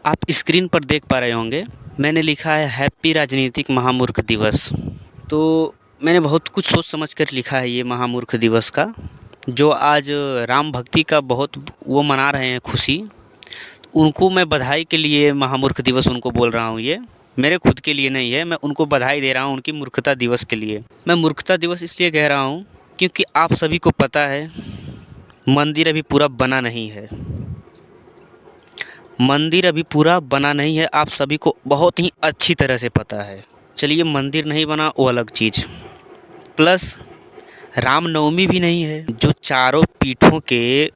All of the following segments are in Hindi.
आप स्क्रीन पर देख पा रहे होंगे, मैंने लिखा है हैप्पी राजनीतिक महामूर्ख दिवस। तो मैंने बहुत कुछ सोच समझ कर लिखा है ये महामूर्ख दिवस का, जो आज राम भक्ति का बहुत वो मना रहे हैं खुशी। उनको मैं बधाई के लिए महामूर्ख दिवस उनको बोल रहा हूँ ये, मेरे खुद के लिए नहीं है, मैं उनको बधाई दे रहा हूँ उनकी मूर्खता दिवस के लिए। मैं मूर्खता दिवस इसलिए कह रहा हूँ क्योंकि आप सभी को पता है मंदिर अभी पूरा बना नहीं है। मंदिर अभी पूरा बना नहीं है, आप सभी को बहुत ही अच्छी तरह से पता है। चलिए मंदिर नहीं बना वो अलग चीज़, प्लस रामनवमी भी नहीं है। जो चारों पीठों के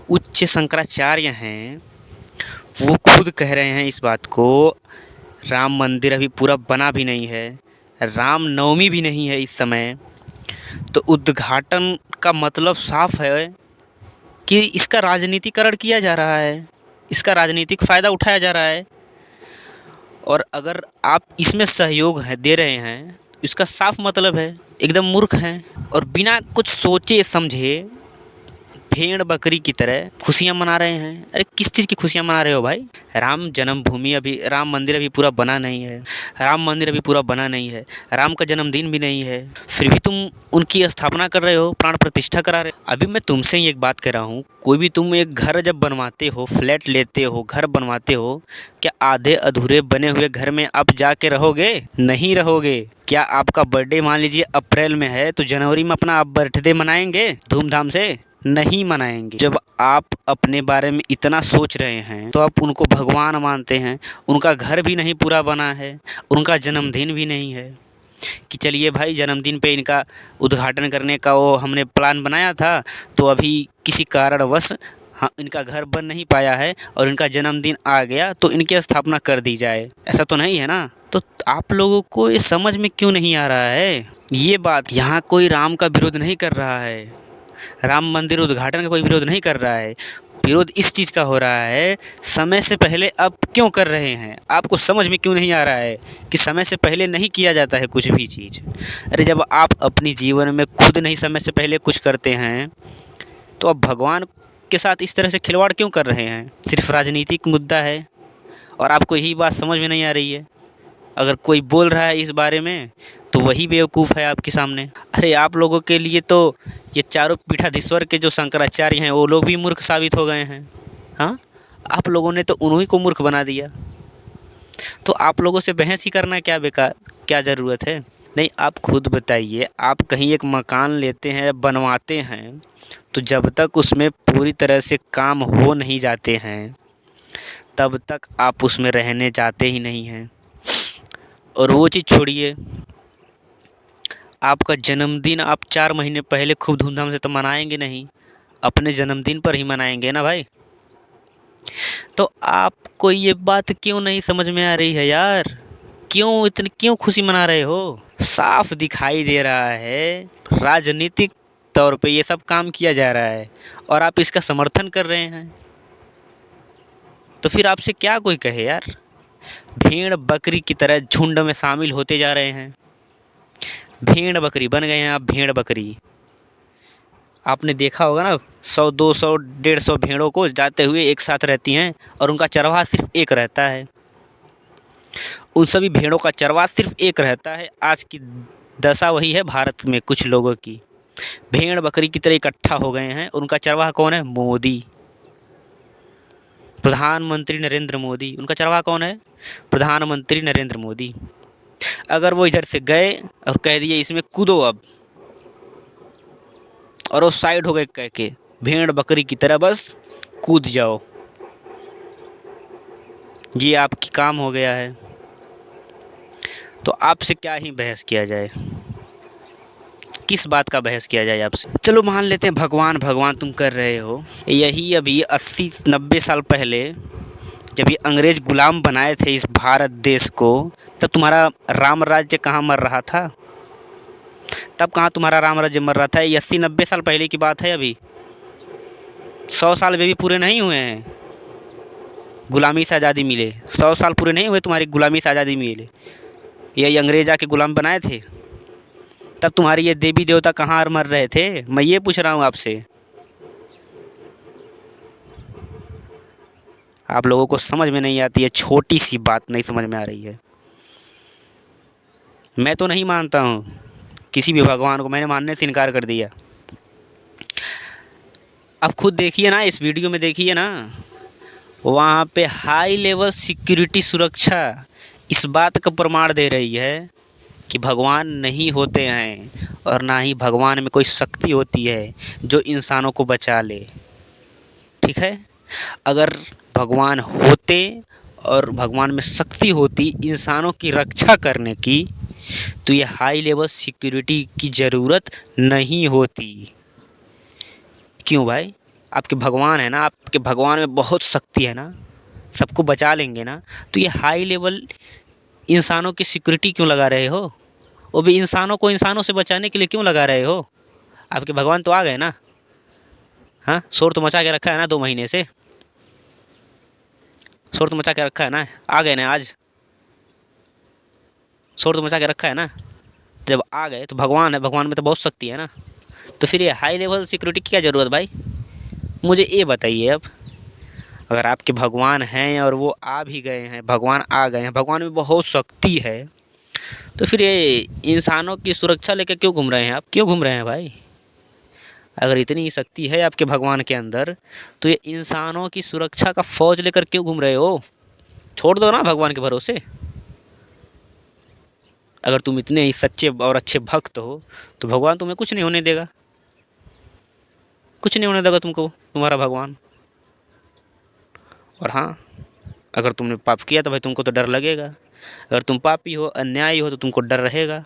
उच्च शंकराचार्य हैं वो खुद कह रहे हैं इस बात को, राम मंदिर अभी पूरा बना भी नहीं है, रामनवमी भी नहीं है इस समय। तो उद्घाटन का मतलब साफ है कि इसका राजनीतिकरण किया जा रहा है, इसका राजनीतिक फ़ायदा उठाया जा रहा है। और अगर आप इसमें सहयोग है दे रहे हैं, इसका साफ मतलब है एकदम मूर्ख हैं और बिना कुछ सोचे समझे भेड़ बकरी की तरह खुशियाँ मना रहे हैं। अरे किस चीज़ की खुशियाँ मना रहे हो भाई? राम जन्मभूमि अभी, राम मंदिर अभी पूरा बना नहीं है, राम मंदिर अभी पूरा बना नहीं है, राम का जन्मदिन भी नहीं है, फिर भी तुम उनकी स्थापना कर रहे हो, प्राण प्रतिष्ठा करा रहे हो। अभी मैं तुमसे ही एक बात कह रहा हूँ, कोई भी तुम एक घर जब बनवाते हो, फ्लैट लेते हो, घर बनवाते हो, क्या आधे अधूरे बने हुए घर में आप जाके रहोगे? नहीं रहोगे। क्या आपका बर्थडे मान लीजिए अप्रैल में है तो जनवरी में अपना आप बर्थडे मनाएंगे धूमधाम से? नहीं मनाएंगे। जब आप अपने बारे में इतना सोच रहे हैं तो आप उनको भगवान मानते हैं, उनका घर भी नहीं पूरा बना है, उनका जन्मदिन भी नहीं है कि चलिए भाई जन्मदिन पे इनका उद्घाटन करने का वो हमने प्लान बनाया था, तो अभी किसी कारणवश हाँ इनका घर बन नहीं पाया है और इनका जन्मदिन आ गया तो इनकी स्थापना कर दी जाए। ऐसा तो नहीं है ना? तो आप लोगों को ये समझ में क्यों नहीं आ रहा है ये बात? यहाँ कोई राम का विरोध नहीं कर रहा है, राम मंदिर उद्घाटन का कोई विरोध नहीं कर रहा है। विरोध इस चीज़ का हो रहा है, समय से पहले आप क्यों कर रहे हैं? आपको समझ में क्यों नहीं आ रहा है कि समय से पहले नहीं किया जाता है कुछ भी चीज़? अरे जब आप अपनी जीवन में खुद नहीं समय से पहले कुछ करते हैं तो आप भगवान के साथ इस तरह से खिलवाड़ क्यों कर रहे हैं? सिर्फ राजनीतिक मुद्दा है और आपको यही बात समझ में नहीं आ रही है। अगर कोई बोल रहा है इस बारे में तो वही बेवकूफ़ है आपके सामने। अरे आप लोगों के लिए तो ये चारों पीठाधीश्वर के जो शंकराचार्य हैं वो लोग भी मूर्ख साबित हो गए हैं। हाँ, आप लोगों ने तो उन्हीं को मूर्ख बना दिया। तो आप लोगों से बहस ही करना क्या बेकार, क्या ज़रूरत है? नहीं, आप खुद बताइए, आप कहीं एक मकान लेते हैं, बनवाते हैं, तो जब तक उसमें पूरी तरह से काम हो नहीं जाते हैं तब तक आप उसमें रहने जाते ही नहीं हैं। और वो चीज़ छोड़िए, आपका जन्मदिन आप 4 महीने पहले खूब धूमधाम से तो मनाएंगे नहीं, अपने जन्मदिन पर ही मनाएंगे ना भाई। तो आपको ये बात क्यों नहीं समझ में आ रही है यार? क्यों खुशी मना रहे हो? साफ दिखाई दे रहा है राजनीतिक तौर पे ये सब काम किया जा रहा है और आप इसका समर्थन कर रहे हैं। तो फिर आपसे क्या कोई कहे यार? भेड़ बकरी की तरह झुंड में शामिल होते जा रहे हैं, भेड़ बकरी बन गए हैं आप, भेड़ बकरी। आपने देखा होगा ना, 100 200 150 भेड़ों को जाते हुए एक साथ रहती हैं और उनका चरवाहा सिर्फ एक रहता है। उन सभी भेड़ों का चरवाहा सिर्फ एक रहता है। आज की दशा वही है भारत में कुछ लोगों की, भेड़ बकरी की तरह इकट्ठा हो गए हैं। उनका चरवाहा कौन है? मोदी, प्रधानमंत्री नरेंद्र मोदी। उनका चरवाहा कौन है? प्रधानमंत्री नरेंद्र मोदी। अगर वो इधर से गए और कह दिए इसमें कूदो अब, और वो साइड हो गए कह के, भेड़ बकरी की तरह बस कूद जाओ, ये आपकी काम हो गया है। तो आपसे क्या ही बहस किया जाए, किस बात का बहस किया जाए आपसे? चलो मान लेते हैं भगवान भगवान तुम कर रहे हो। यही अभी 80-90 साल पहले जब ये अंग्रेज गुलाम बनाए थे इस भारत देश को, तब तुम्हारा राम राज्य कहाँ मर रहा था? तब कहाँ तुम्हारा राम राज्य मर रहा था? ये 80-90 साल पहले की बात है। अभी 100 साल में भी पूरे नहीं हुए हैं गुलामी से आज़ादी मिले। 100 साल पूरे नहीं हुए तुम्हारी गुलामी से आज़ादी मिले, यही अंग्रेज आके गुलाम बनाए थे। तब तुम्हारे ये देवी देवता कहाँ मर रहे थे? मैं ये पूछ रहा हूँ आपसे। आप लोगों को समझ में नहीं आती है, छोटी सी बात नहीं समझ में आ रही है। मैं तो नहीं मानता हूँ किसी भी भगवान को, मैंने मानने से इनकार कर दिया। अब खुद देखिए ना, इस वीडियो में देखिए ना, वहाँ पे हाई लेवल सिक्योरिटी सुरक्षा इस बात का प्रमाण दे रही है कि भगवान नहीं होते हैं और ना ही भगवान में कोई शक्ति होती है जो इंसानों को बचा ले। ठीक है, अगर भगवान होते और भगवान में शक्ति होती इंसानों की रक्षा करने की, तो ये हाई लेवल सिक्योरिटी की ज़रूरत नहीं होती। क्यों भाई? आपके भगवान है ना, आपके भगवान में बहुत शक्ति है ना, सबको बचा लेंगे ना, तो ये हाई लेवल इंसानों की सिक्योरिटी क्यों लगा रहे हो? वो भी इंसानों को इंसानों से बचाने के लिए क्यों लगा रहे हो? आपके भगवान तो आ गए ना। हाँ, शोर तो मचा के रखा है ना 2 महीने से, शोर तो मचा के रखा है ना, आ गए ना आज, शोर तो मचा के रखा है ना। जब आ गए तो भगवान है, भगवान में तो बहुत शक्ति है ना, तो फिर ये हाई लेवल सिक्योरिटी की क्या ज़रूरत भाई? मुझे ये बताइए अब, अगर आपके भगवान हैं और वो आ भी गए हैं, भगवान आ गए हैं, भगवान में बहुत शक्ति है, तो फिर ये इंसानों की सुरक्षा लेकर क्यों घूम रहे हैं आप? क्यों घूम रहे हैं भाई? अगर इतनी शक्ति है आपके भगवान के अंदर, तो ये इंसानों की सुरक्षा का फौज लेकर क्यों घूम रहे हो? छोड़ दो ना भगवान के भरोसे। अगर तुम इतने ही सच्चे और अच्छे भक्त हो तो भगवान तुम्हें कुछ नहीं होने देगा, कुछ नहीं होने देगा तुमको तुम्हारा भगवान। और हाँ, अगर तुमने पाप किया तो भाई तुमको तो डर लगेगा, अगर तुम पापी हो, अन्यायी हो, तो तुमको डर रहेगा।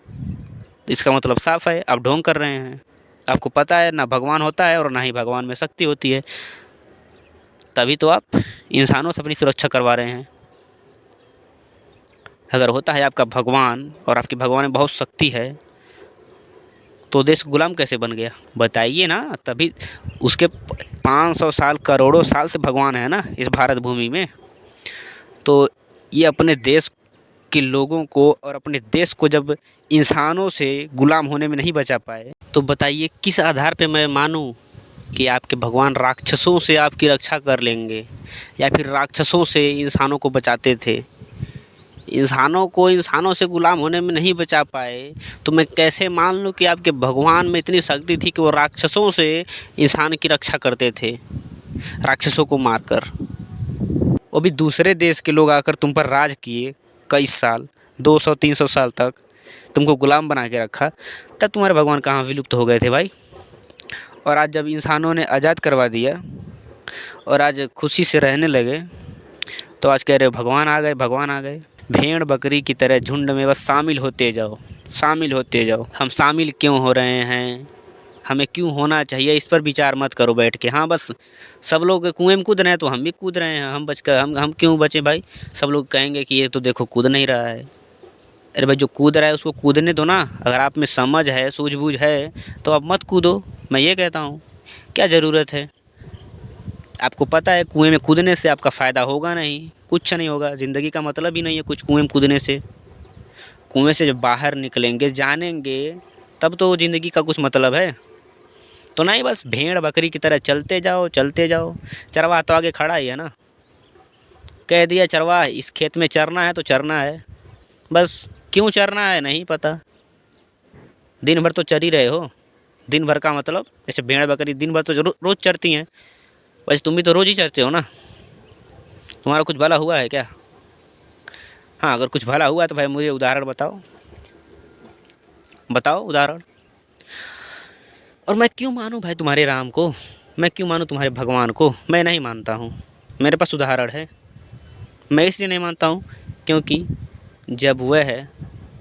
तो इसका मतलब साफ है, आप ढोंग कर रहे हैं। आपको पता है ना भगवान होता है और ना ही भगवान में शक्ति होती है, तभी तो आप इंसानों से अपनी सुरक्षा करवा रहे हैं। अगर होता है आपका भगवान और आपके भगवान में बहुत शक्ति है, तो देश गुलाम कैसे बन गया बताइए ना? तभी उसके 500 साल, करोड़ों साल से भगवान है ना इस भारत भूमि में, तो ये अपने देश के लोगों को और अपने देश को जब इंसानों से गुलाम होने में नहीं बचा पाए, तो बताइए किस आधार पे मैं मानूं कि आपके भगवान राक्षसों से आपकी रक्षा कर लेंगे या फिर राक्षसों से इंसानों को बचाते थे? इंसानों को इंसानों से गुलाम होने में नहीं बचा पाए, तो मैं कैसे मान लूँ कि आपके भगवान में इतनी शक्ति थी कि वो राक्षसों से इंसान की रक्षा करते थे, राक्षसों को मारकर। वो भी दूसरे देश के लोग आकर तुम पर राज किए कई साल, 200-300 साल तक तुमको गुलाम बना के रखा, तब तुम्हारे भगवान कहाँ विलुप्त हो गए थे भाई? और आज जब इंसानों ने आज़ाद करवा दिया और आज खुशी से रहने लगे, तो आज कह रहे हो भगवान आ गए, भगवान आ गए। भेड़ बकरी की तरह झुंड में बस शामिल होते जाओ, शामिल होते जाओ। हम शामिल क्यों हो रहे हैं, हमें क्यों होना चाहिए, इस पर विचार मत करो बैठ के। हाँ, बस सब लोग कुएं में कूद रहे हैं तो हम भी कूद रहे हैं, हम बच कर हम क्यों बचे भाई? सब लोग कहेंगे कि ये तो देखो कूद नहीं रहा है। अरे भाई, जो कूद रहा है उसको कूदने दो ना। अगर आप में समझ है, सूझबूझ है, तो आप मत कूदो, मैं ये कहता हूँ। क्या ज़रूरत है? आपको पता है कुएं में कूदने से आपका फ़ायदा होगा नहीं, कुछ नहीं होगा, ज़िंदगी का मतलब ही नहीं है कुछ कुएं में कूदने से। कुएं से जब बाहर निकलेंगे, जानेंगे, तब तो ज़िंदगी का कुछ मतलब है। तो नहीं, बस भेड़ बकरी की तरह चलते जाओ, चलते जाओ। चरवाहा तो आगे खड़ा ही है ना, कह दिया चरवाहा इस खेत में चरना है तो चरना है, बस क्यों चरना है नहीं पता। दिन भर तो चर ही रहे हो, दिन भर का मतलब जैसे भेड़ बकरी दिन भर तो रोज़ चरती हैं, वैसे तुम भी तो रोज़ ही चरते हो ना। तुम्हारा कुछ भला हुआ है क्या? हाँ, अगर कुछ भला हुआ तो भाई मुझे उदाहरण बताओ, बताओ उदाहरण। और मैं क्यों मानूँ भाई तुम्हारे राम को, मैं क्यों मानूँ तुम्हारे भगवान को? मैं नहीं मानता हूँ, मेरे पास उदाहरण है। मैं इसलिए नहीं मानता हूँ क्योंकि जब वह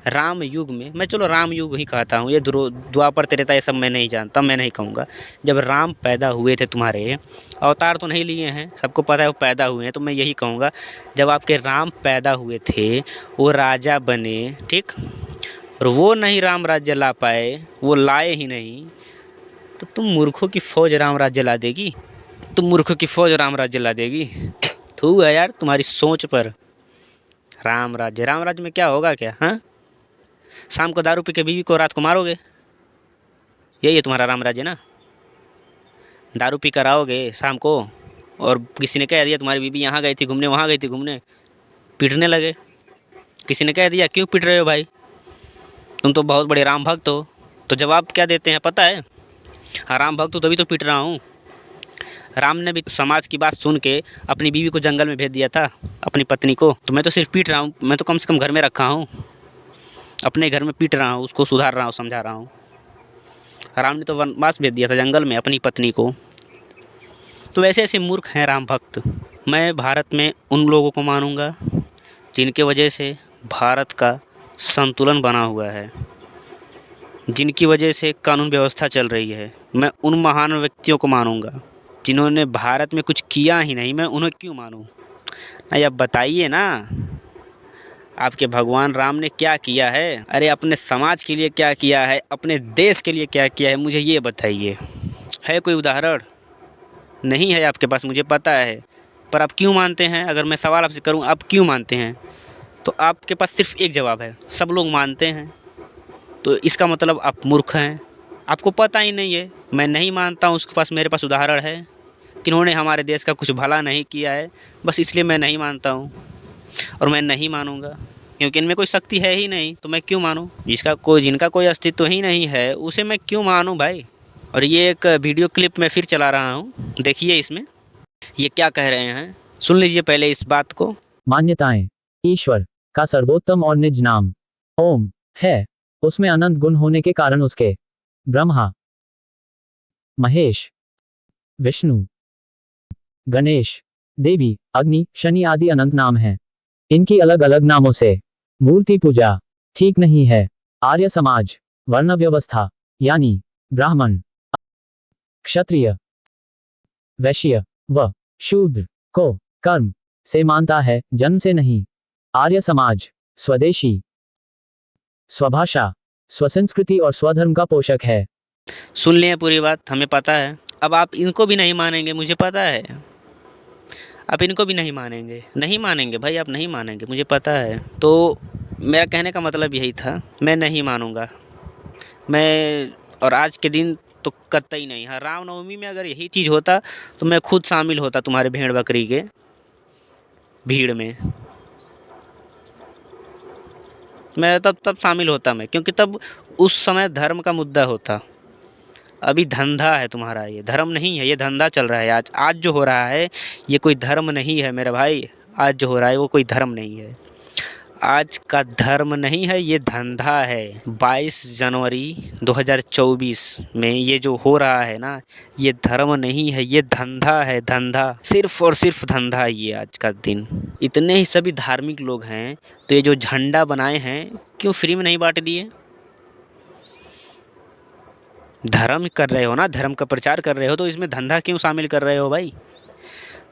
राम युग में, मैं चलो राम युग ही कहता हूँ, ये द्वापर त्रेता ये सब मैं नहीं जानता, मैं नहीं कहूँगा। जब राम पैदा हुए थे तुम्हारे, अवतार तो नहीं लिए हैं, सबको पता है वो पैदा हुए हैं, तो मैं यही कहूँगा जब आपके राम पैदा हुए थे, वो राजा बने, ठीक, और वो नहीं राम राज्य ला पाए, वो लाए ही नहीं, तो तुम मूर्खों की फौज राम राज्य ला देगी? तुम मूर्खों की फौज राम राज्य ला देगी? थू है यार तुम्हारी सोच पर। राम राज्य, राम राज्य में क्या होगा क्या? हाँ, शाम को दारू पी के बीवी को रात को मारोगे, यही है तुम्हारा राम राज्य ना? दारू पी कर आओगे शाम को, और किसी ने कह दिया तुम्हारी बीबी यहाँ गई थी घूमने, वहाँ गई थी घूमने, पीटने लगे। किसी ने कह दिया क्यों पीट रहे हो भाई, तुम तो बहुत बड़े राम भक्त हो, तो जवाब क्या देते हैं पता है? हाँ राम भक्त हूँ तभी तो पीट रहा हूँ। राम ने भी समाज की बात सुन के अपनी बीवी को जंगल में भेज दिया था, अपनी पत्नी को। तो मैं तो सिर्फ पीट रहा हूँ, मैं तो कम से कम घर में रखा हूँ, अपने घर में पीट रहा हूँ, उसको सुधार रहा हूँ, समझा रहा हूँ। राम ने तो वनवास भेज दिया था जंगल में अपनी पत्नी को। तो वैसे ऐसे मूर्ख हैं राम भक्त। मैं भारत में उन लोगों को मानूंगा जिनके वजह से भारत का संतुलन बना हुआ है, जिनकी वजह से कानून व्यवस्था चल रही है। मैं उन महान व्यक्तियों को मानूंगा जिन्होंने भारत में कुछ किया ही नहीं, मैं उन्हें क्यों मानूं? नहीं अब बताइए ना, आपके भगवान राम ने क्या किया है? अरे अपने समाज के लिए क्या किया है, अपने देश के लिए क्या किया है, मुझे ये बताइए। है कोई उदाहरण? नहीं है आपके पास, मुझे पता है, पर आप क्यों मानते हैं? अगर मैं सवाल आपसे करूं आप क्यों मानते हैं, तो आपके पास सिर्फ एक जवाब है, सब लोग मानते हैं। तो इसका मतलब आप मूर्ख हैं, आपको पता ही नहीं है। मैं नहीं मानता हूँ, उसके पास मेरे पास उदाहरण है कि इन्होंने हमारे देश का कुछ भला नहीं किया है, बस इसलिए मैं नहीं मानता हूँ और मैं नहीं मानूंगा, क्योंकि इनमें कोई शक्ति है ही नहीं, तो मैं क्यों मानूं? जिनका कोई अस्तित्व ही नहीं है उसे मैं क्यों मानूं भाई? और ये एक वीडियो क्लिप मैं फिर चला रहा हूँ, देखिए इसमें ये क्या कह रहे हैं, सुन लीजिए पहले इस बात को। मान्यताएं। ईश्वर का सर्वोत्तम और निज नाम ओम है। उसमें अनंत गुण होने के कारण उसके ब्रह्मा, महेश, विष्णु, गणेश, देवी, अग्नि, शनि आदि अनंत नाम हैं। इनकी अलग अलग नामों से मूर्ति पूजा ठीक नहीं है। आर्य समाज वर्ण व्यवस्था यानी ब्राह्मण, क्षत्रिय, वैश्य व शूद्र को कर्म से मानता है, जन्म से नहीं। आर्य समाज स्वदेशी, स्वभाषा, स्वसंस्कृति और स्वधर्म का पोषक है। सुन लिए पूरी बात, हमें पता है। अब आप इनको भी नहीं मानेंगे, मुझे पता है, आप इनको भी नहीं मानेंगे, नहीं मानेंगे भाई, आप नहीं मानेंगे, मुझे पता है। तो मेरा कहने का मतलब यही था, मैं नहीं मानूंगा मैं, और आज के दिन तो कतई नहीं। हाँ रामनवमी में अगर यही चीज़ होता तो मैं खुद शामिल होता तुम्हारे भेड़ बकरी के भीड़ में, मैं तब शामिल होता मैं, क्योंकि तब उस समय धर्म का मुद्दा होता। अभी धंधा है तुम्हारा, ये धर्म नहीं है, ये धंधा चल रहा है। आज आज जो हो रहा है ये कोई धर्म नहीं है मेरे भाई, आज जो हो रहा है वो कोई धर्म नहीं है, आज का धर्म नहीं है, ये धंधा है। 22 जनवरी 2024 में ये जो हो रहा है ना, ये धर्म नहीं है, ये धंधा है, धंधा, सिर्फ और सिर्फ धंधा है ये आज का दिन। इतने ही सभी धार्मिक लोग हैं, तो ये जो झंडा बनाए हैं क्यों फ्री में नहीं बांट दिए? धर्म कर रहे हो ना, धर्म का प्रचार कर रहे हो, तो इसमें धंधा क्यों शामिल कर रहे हो भाई?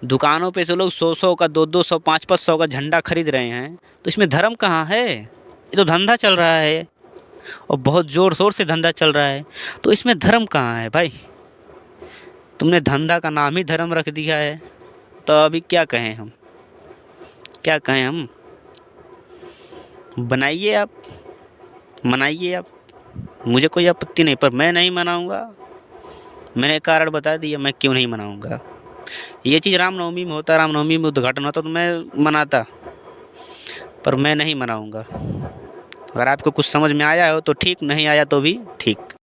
दुकानों पे से लोग 100-100 का, 200-200, 500-500 का झंडा खरीद रहे हैं, तो इसमें धर्म कहाँ है? ये तो धंधा चल रहा है और बहुत ज़ोर शोर से धंधा चल रहा है, तो इसमें धर्म कहाँ है भाई? तुमने धंधा का नाम ही धर्म रख दिया है, तो अभी क्या कहें हम, क्या कहें हम? बनाइए आप, मनाइए आप, मुझे कोई आपत्ति नहीं, पर मैं नहीं मनाऊंगा। मैंने कारण बता दिया मैं क्यों नहीं मनाऊंगा। ये चीज़ रामनवमी में होता, रामनवमी में उद्घाटन होता तो मैं मनाता, पर मैं नहीं मनाऊंगा। अगर आपको कुछ समझ में आया हो तो ठीक, नहीं आया तो भी ठीक।